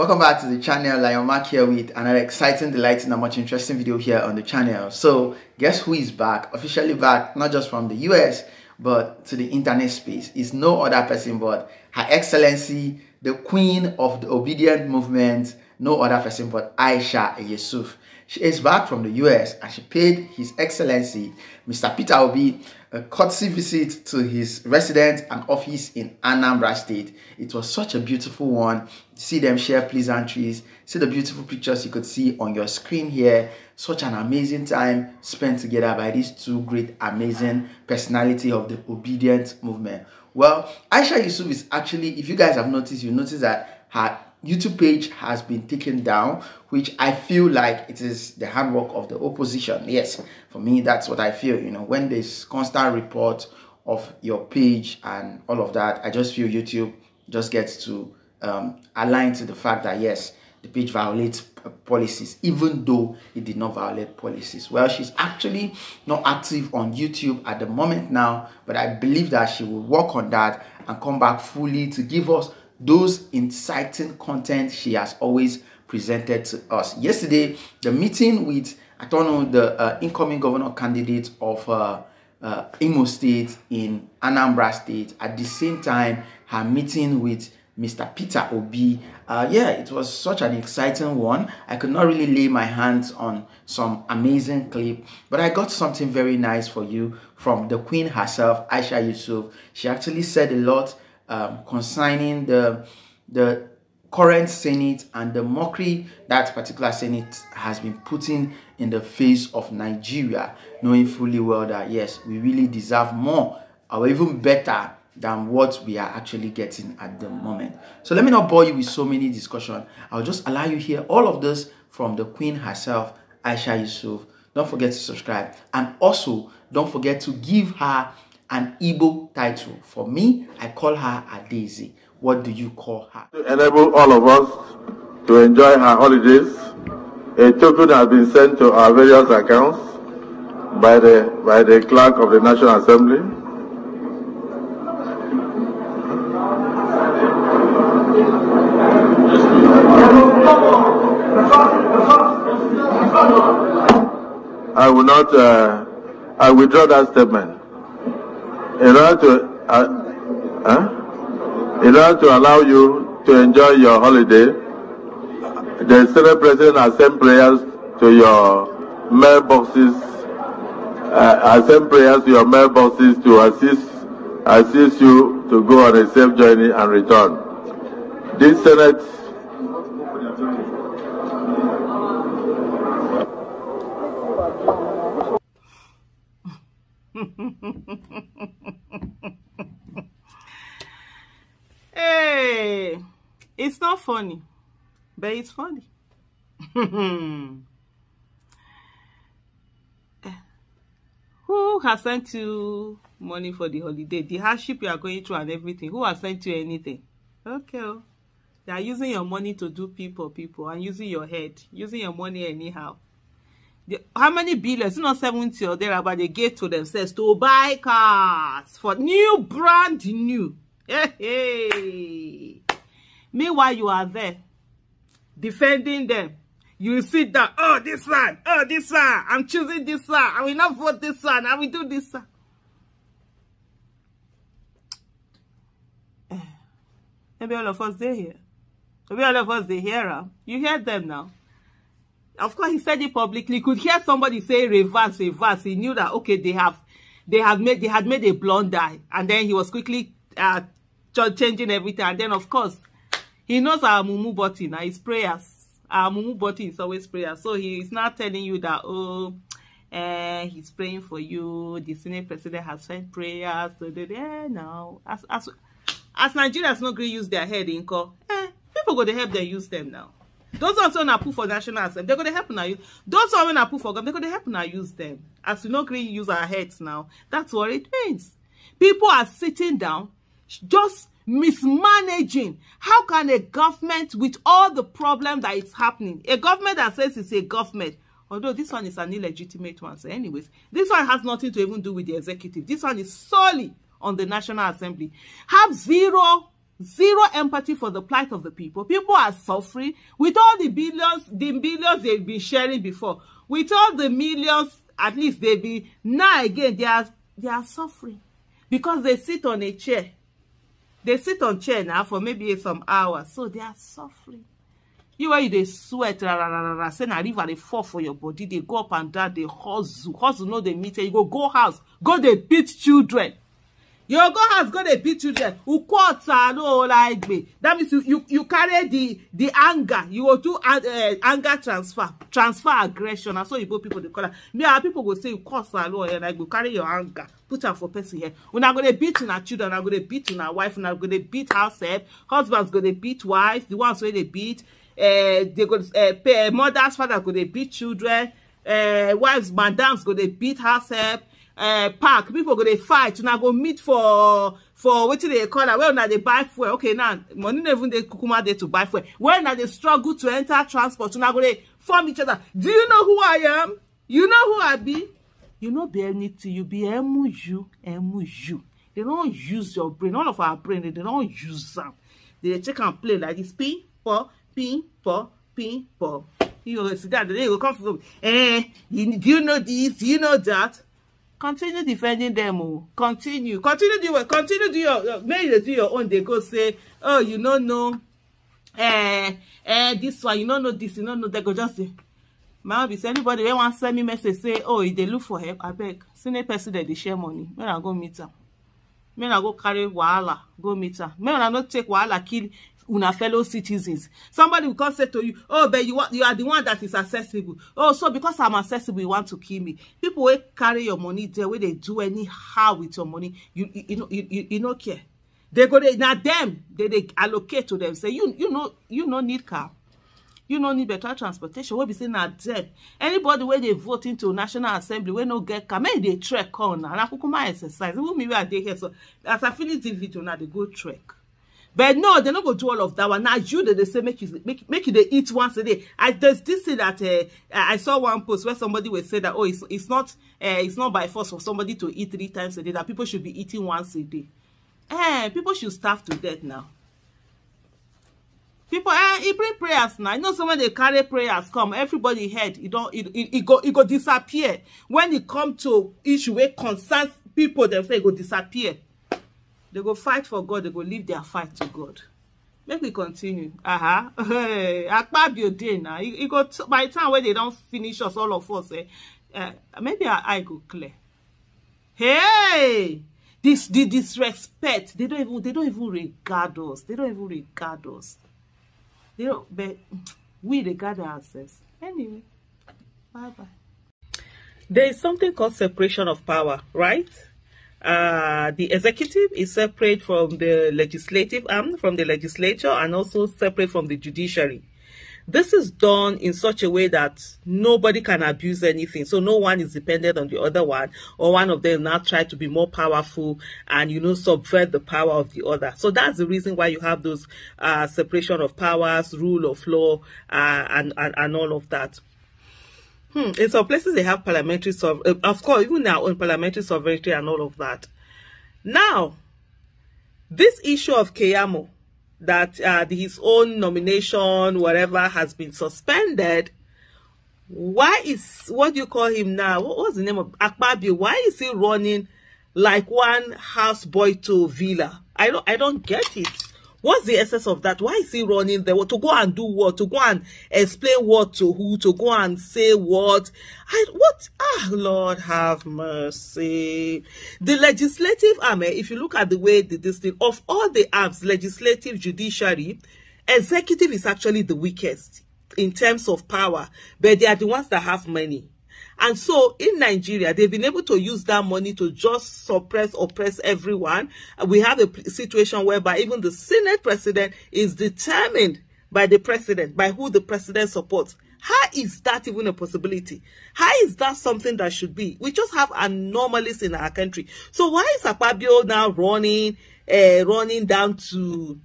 welcome back to the channel. I am Mark here with another exciting, delighting and much interesting video here on the channel. So guess who is back, officially back, not just from the US but to the internet space. Is no other person but Her Excellency, the Queen of the Obidient movement, no other person but Aisha Yesufu. She is back from the US and she paid His Excellency Mr. Peter Obi a courtesy visit to his residence and office in Anambra State. It was such a beautiful one. See them share pleasantries, see the beautiful pictures you could see on your screen here. Such an amazing time spent together by these two great, amazing personality of the Obidient movement. Well, Aisha Yesufu is actually, if you guys have noticed, you notice that her YouTube page has been taken down, which I feel like it is the handwork of the opposition. Yes, for me, that's what I feel. You know, when there's constant report of your page and all of that, I just feel YouTube just gets to align to the fact that, yes, the page violates policies, even though it did not violate policies. Well, she's actually not active on YouTube at the moment now, but I believe that she will work on that and come back fully to give us those inciting content she has always presented to us. Yesterday, the meeting with, I don't know, the incoming governor candidate of Imo State in Anambra State, at the same time, her meeting with Mr. Peter Obi. Yeah, it was such an exciting one. I could not really lay my hands on some amazing clip, but I got something very nice for you from the Queen herself, Aisha Yesufu. She actually said a lot concerning the current Senate and the mockery that particular Senate has been putting in the face of Nigeria, knowing fully well that, yes, we really deserve more or even better than what we are actually getting at the moment. So let me not bore you with so many discussion. I'll just allow you hear all of this from the Queen herself, Aisha Yesufu. Don't forget to subscribe, and also don't forget to give her an Igbo title. For me, I call her a Daisy. What do you call her? To enable all of us to enjoy her holidays, a token has been sent to our various accounts by the clerk of the National Assembly. I withdraw that statement. In order to allow you to enjoy your holiday, the Senate President has sent prayers to your mailboxes. To assist you to go on a safe journey and return. This Senate Hey, it's not funny, but it's funny. Who has sent you money for the holiday? The hardship you are going through and everything. Who has sent you anything? Okay, they are using your money to do people, and using your head, using your money anyhow. How many billions? It's not 70 or there, but they gave to themselves to buy cars for brand new. Hey. Meanwhile, you are there defending them. You sit down. Oh, this one. Oh, this one. I'm choosing this one. I will not vote this one. I will do this one. Maybe all of us they hear. Maybe all of us they hear her. You hear them now. Of course, he said it publicly. You could hear somebody say reverse. He knew that, okay, they had made a blunder, and then he was quickly changing everything. And then, of course, he knows our mumu button, his prayers. Our mumu button is always prayer. So he is not telling you that, oh, he's praying for you. The Senate President has sent prayers. No. As Nigerians not going to use their head in call, people go to help them use them now. Those ones who are put for national assembly, they're going to help now use. Those who are put for government, they're going to help now use them. As we not going to use our heads now, that's what it means. People are sitting down, just mismanaging. How can a government, with all the problem that is happening, a government that says it's a government, although this one is an illegitimate one, so anyways, this one has nothing to even do with the executive. This one is solely on the National Assembly. Have zero Zero empathy for the plight of the people. People are suffering with all the billions they've been sharing before. With all the millions, at least they've been, now again, they are suffering. Because they sit on a chair. They sit on chair now for maybe some hours. So they are suffering. You where they sweat, say na river they fall for your body. They go up and down, they hustle, no they meet. You go house, go they beat children. You go house, go they beat children. That means you carry the anger. You go do anger transfer aggression. And so you go people they call that. Yeah, people go say you cause and I go carry your anger, put her for person here. When I go they beat our children, I go they beat our wife, and I go they beat herself. Husbands go they beat wives, the ones where they beat. They go pay mothers, father go they beat children, wives, madams go they beat herself, park people go they fight, and I go meet for what they call that. Well, now they buy fuel. Okay, now money never they kukuma there to buy fuel. Well, now they struggle to enter transport, and I go they form each other. Do you know who I am? You know who I be? You know be anything. You be emuju. They don't use your brain. All of our brain, they don't use them. They take and play like this. Ping, po. You go sit down. They go come from. Do you know this? Do you know that? Continue defending them. Oh. Continue do what? Continue do your. Maybe they do your own. They go say, oh, you don't know. This one, you don't know this. You don't know. They go just say. My be say anybody when want send me message say, oh, if they look for help, I beg. Senior person that they share money. When I go meet her. When I go carry wahala, go meet her. When I not take wahala, kill una fellow citizens. Somebody will come say to you, oh, but you are the one that is accessible. Oh, so because I'm accessible, you want to kill me. People will carry your money there, where they do anyhow with your money. You don't care. They go there, now them, they allocate to them. Say, you don't need car. You don't need better transportation. What be saying now them. Anybody where they vote into National Assembly, where no get car, maybe they trek on and I could come exercise. Even me where they here. So as I finish this video now, they go trek. But no, they're not going to do all of that one. Now you they say make you they eat once a day. There's this thing that I saw one post where somebody would say that it's not by force for somebody to eat 3 times a day, that people should be eating once a day. People should starve to death now. People he bring prayers now. You know, so when they carry prayers come, everybody head it go disappear. When it come to issue where concerns people, they say it go disappear. They go fight for God. They go leave their fight to God. Let me continue. Akpabio day now. It go by the time when they don't finish us, all of us. Maybe our eye go clear. Hey, the disrespect. They don't even regard us. They don't even regard us. They don't. But we regard ourselves. Anyway, bye. There is something called separation of power, right? The executive is separate from the legislative arm, from the legislature, and also separate from the judiciary. This is done in such a way that nobody can abuse anything. So no one is dependent on the other one, or one of them now try to be more powerful and, subvert the power of the other. So that's the reason why you have those separation of powers, rule of law, and all of that. In some places they have parliamentary sovereignty, of course, even our own parliamentary sovereignty and all of that. Now, this issue of Keyamo, that his own nomination, whatever, has been suspended. Why is, what do you call him now? What's the name of Akpabio? Why is he running like one houseboy to villa? I don't get it. What's the essence of that? Why is he running there? To go and do what? To go and explain what to who? To go and say what? What? Lord have mercy. The legislative arm, if you look at the way this thing, of all the arms, legislative, judiciary, executive is actually the weakest in terms of power, but they are the ones that have money. And so in Nigeria, they've been able to use that money to just oppress everyone. We have a situation whereby even the Senate president is determined by the president, by who the president supports. How is that even a possibility? How is that something that should be? We just have anomalies in our country. So why is Akpabio now running down to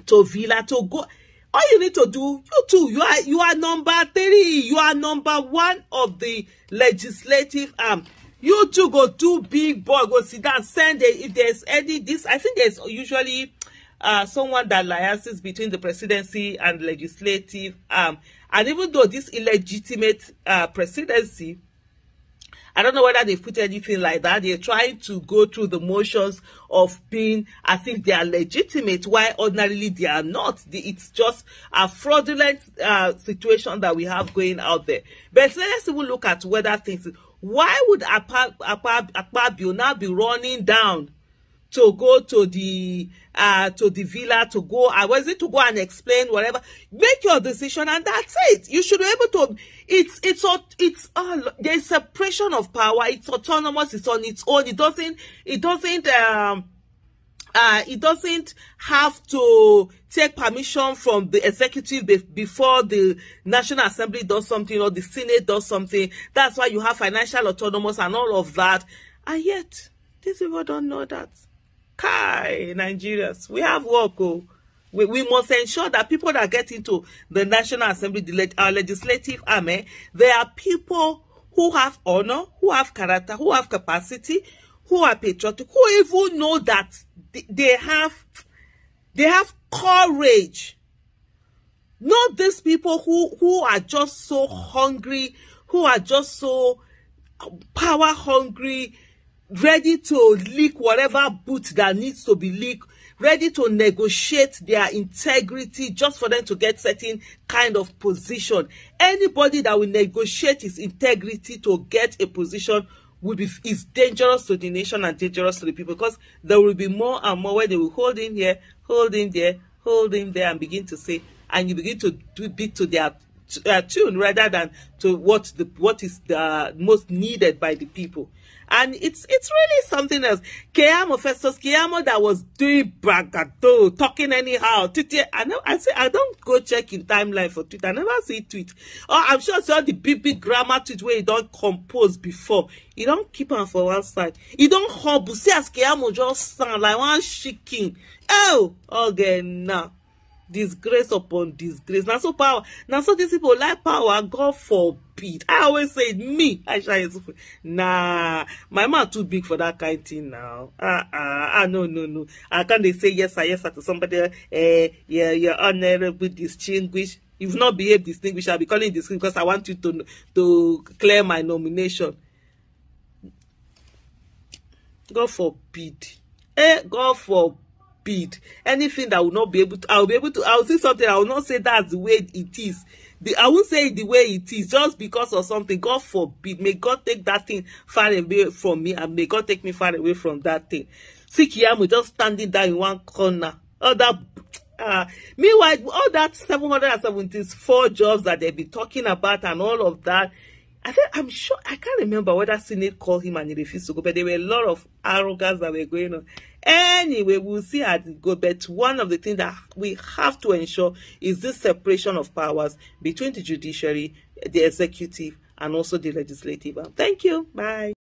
Villa to go? All you need to do, you too, you are number 3. You are number 1 of the legislative arm. You two go do big boy, go sit down, send if there's any this. I think there's usually someone that liaises between the presidency and legislative arm. And even though this illegitimate presidency, I don't know whether they put anything like that. They're trying to go through the motions of being as if they are legitimate, while ordinarily they are not. It's just a fraudulent situation that we have going out there. But let's even look at whether things. Why would Akpabio now be running down to go to the villa to go? Was it to go and explain whatever? Make your decision and that's it. You should be able to. There's separation of power. It's autonomous. It's on its own. It doesn't have to take permission from the executive before the National Assembly does something or the Senate does something. That's why you have financial autonomous and all of that. And yet, these people don't know that. Kai, Nigerians, we have work. Oh. We must ensure that people that get into the National Assembly, our legislative army, they are people who have honor, who have character, who have capacity, who are patriotic, who even know that they have courage. Not these people who are just so hungry, who are just so power hungry, ready to leak whatever boot that needs to be leaked, ready to negotiate their integrity just for them to get certain kind of position. Anybody that will negotiate his integrity to get a position is dangerous to the nation and dangerous to the people, because there will be more and more where they will hold in here, hold in there, hold in there, and begin to say, and you begin to beat to their tune rather than to what is the most needed by the people. And it's really something else. Festus Keyamo that was doing bragado, talking anyhow. Twitter, I don't go check in timeline for Twitter. I never see tweet. Oh, I'm sure it's all the big grammar tweet where you don't compose before. You don't keep on for one side. You don't humble. See as Keyamo just sound like one shaking. Oh, okay, now. Disgrace upon disgrace. Now so power. Now so these people like power. God forbid. I always say me, Aisha Yesufu. Nah, my man too big for that kind of thing now. No. I can't they say yes sir to somebody. Yeah, you're honorable, distinguished. If not behave distinguished, I'll be calling distinguished because I want you to clear my nomination. God forbid. God forbid. Anything that will not be able to, I'll see something, I will not say that's the way it is. I won't say it the way it is just because of something. God forbid. May God take that thing far away from me, and may God take me far away from that thing. See Kiyamo just standing there in one corner. Meanwhile, all that 774 jobs that they've been talking about and all of that, I'm sure, I can't remember whether Senate called him and he refused to go, but there were a lot of arrogance that were going on. Anyway, we'll see how it goes. But one of the things that we have to ensure is this separation of powers between the judiciary, the executive, and also the legislative. Thank you. Bye.